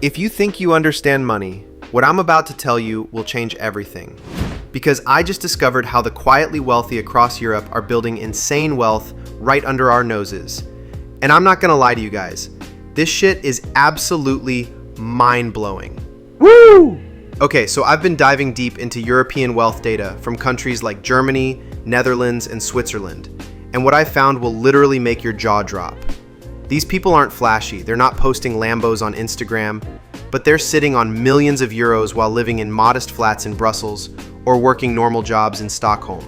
If you think you understand money, what I'm about to tell you will change everything. Because I just discovered how the quietly wealthy across Europe are building insane wealth right under our noses. And I'm not gonna lie to you guys, this shit is absolutely mind-blowing. Woo! Okay, so I've been diving deep into European wealth data from countries like Germany, Netherlands, and Switzerland. And what I found will literally make your jaw drop. These people aren't flashy, they're not posting Lambos on Instagram, but they're sitting on millions of euros while living in modest flats in Brussels or working normal jobs in Stockholm.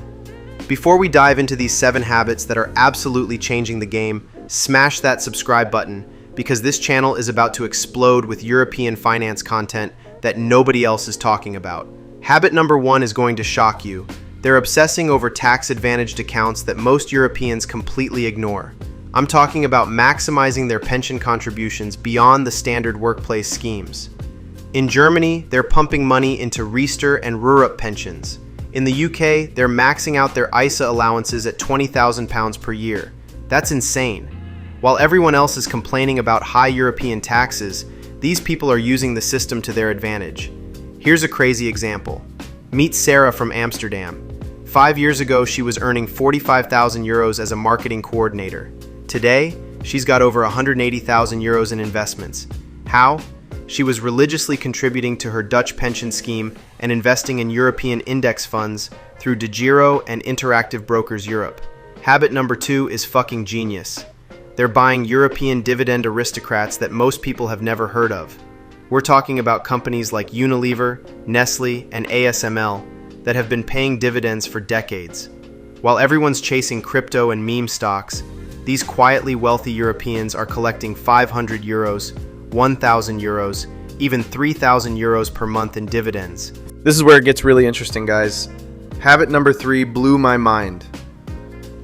Before we dive into these 7 habits that are absolutely changing the game, smash that subscribe button because this channel is about to explode with European finance content that nobody else is talking about. Habit number 1 is going to shock you. They're obsessing over tax-advantaged accounts that most Europeans completely ignore. I'm talking about maximizing their pension contributions beyond the standard workplace schemes. In Germany, they're pumping money into Riester and Rurup pensions. In the UK, they're maxing out their ISA allowances at £20,000 per year. That's insane. While everyone else is complaining about high European taxes, these people are using the system to their advantage. Here's a crazy example. Meet Sarah from Amsterdam. 5 years ago, she was earning 45,000 euros as a marketing coordinator. Today, she's got over 180,000 euros in investments. How? She was religiously contributing to her Dutch pension scheme and investing in European index funds through DeGiro and Interactive Brokers Europe. Habit number 2 is fucking genius. They're buying European dividend aristocrats that most people have never heard of. We're talking about companies like Unilever, Nestlé, and ASML that have been paying dividends for decades. While everyone's chasing crypto and meme stocks, these quietly wealthy Europeans are collecting 500 euros, 1,000 euros, even 3,000 euros per month in dividends. This is where it gets really interesting, guys. Habit number 3 blew my mind.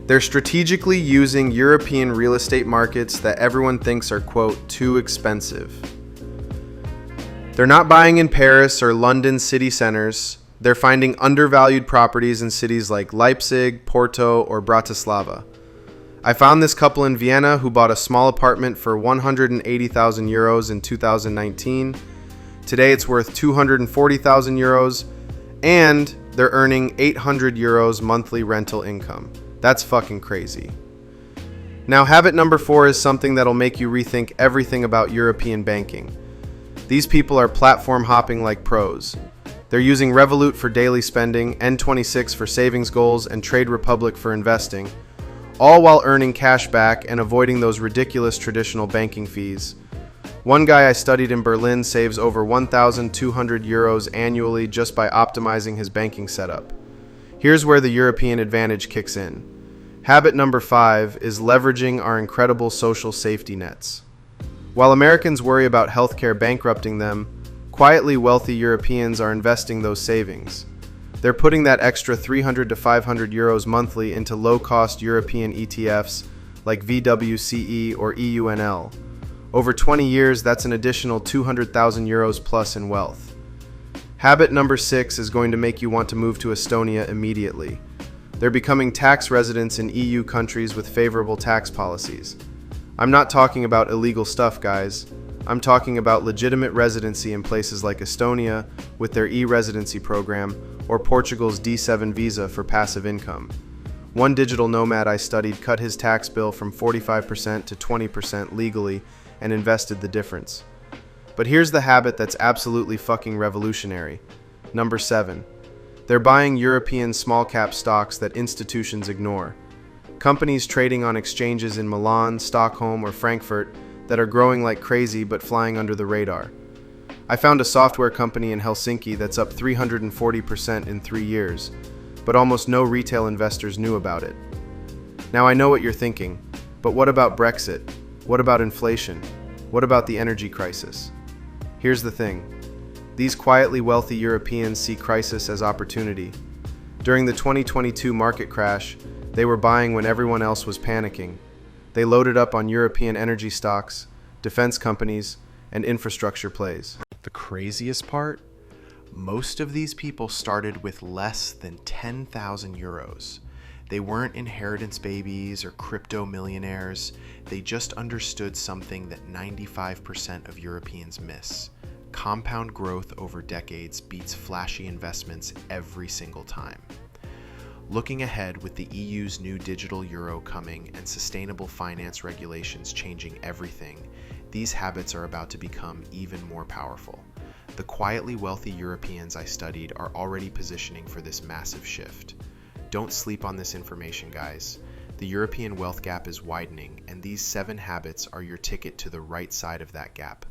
They're strategically using European real estate markets that everyone thinks are, quote, too expensive. They're not buying in Paris or London city centers. They're finding undervalued properties in cities like Leipzig, Porto, or Bratislava. I found this couple in Vienna who bought a small apartment for 180,000 euros in 2019. Today it's worth 240,000 euros, and they're earning 800 euros monthly rental income. That's fucking crazy. Now, habit number 4 is something that'll make you rethink everything about European banking. These people are platform hopping like pros. They're using Revolut for daily spending, N26 for savings goals, and Trade Republic for investing, all while earning cash back and avoiding those ridiculous traditional banking fees. One guy I studied in Berlin saves over 1,200 euros annually just by optimizing his banking setup. Here's where the European advantage kicks in. Habit number 5 is leveraging our incredible social safety nets. While Americans worry about healthcare bankrupting them, quietly wealthy Europeans are investing those savings. They're putting that extra 300 to 500 euros monthly into low-cost European ETFs like VWCE or EUNL. Over 20 years, that's an additional 200,000 euros plus in wealth. Habit number 6 is going to make you want to move to Estonia immediately. They're becoming tax residents in EU countries with favorable tax policies. I'm not talking about illegal stuff, guys. I'm talking about legitimate residency in places like Estonia with their e-residency program, or Portugal's D7 visa for passive income. One digital nomad I studied cut his tax bill from 45% to 20% legally and invested the difference. But here's the habit that's absolutely fucking revolutionary. Number 7. They're buying European small-cap stocks that institutions ignore. Companies trading on exchanges in Milan, Stockholm, or Frankfurt that are growing like crazy but flying under the radar. I found a software company in Helsinki that's up 340% in 3 years, but almost no retail investors knew about it. Now I know what you're thinking, but what about Brexit? What about inflation? What about the energy crisis? Here's the thing. These quietly wealthy Europeans see crisis as opportunity. During the 2022 market crash, they were buying when everyone else was panicking. They loaded up on European energy stocks, defense companies, and infrastructure plays. The craziest part? Most of these people started with less than 10,000 euros. They weren't inheritance babies or crypto millionaires. They just understood something that 95% of Europeans miss. Compound growth over decades beats flashy investments every single time. Looking ahead, with the EU's new digital euro coming and sustainable finance regulations changing everything, these habits are about to become even more powerful. The quietly wealthy Europeans I studied are already positioning for this massive shift. Don't sleep on this information, guys. The European wealth gap is widening, and these 7 habits are your ticket to the right side of that gap.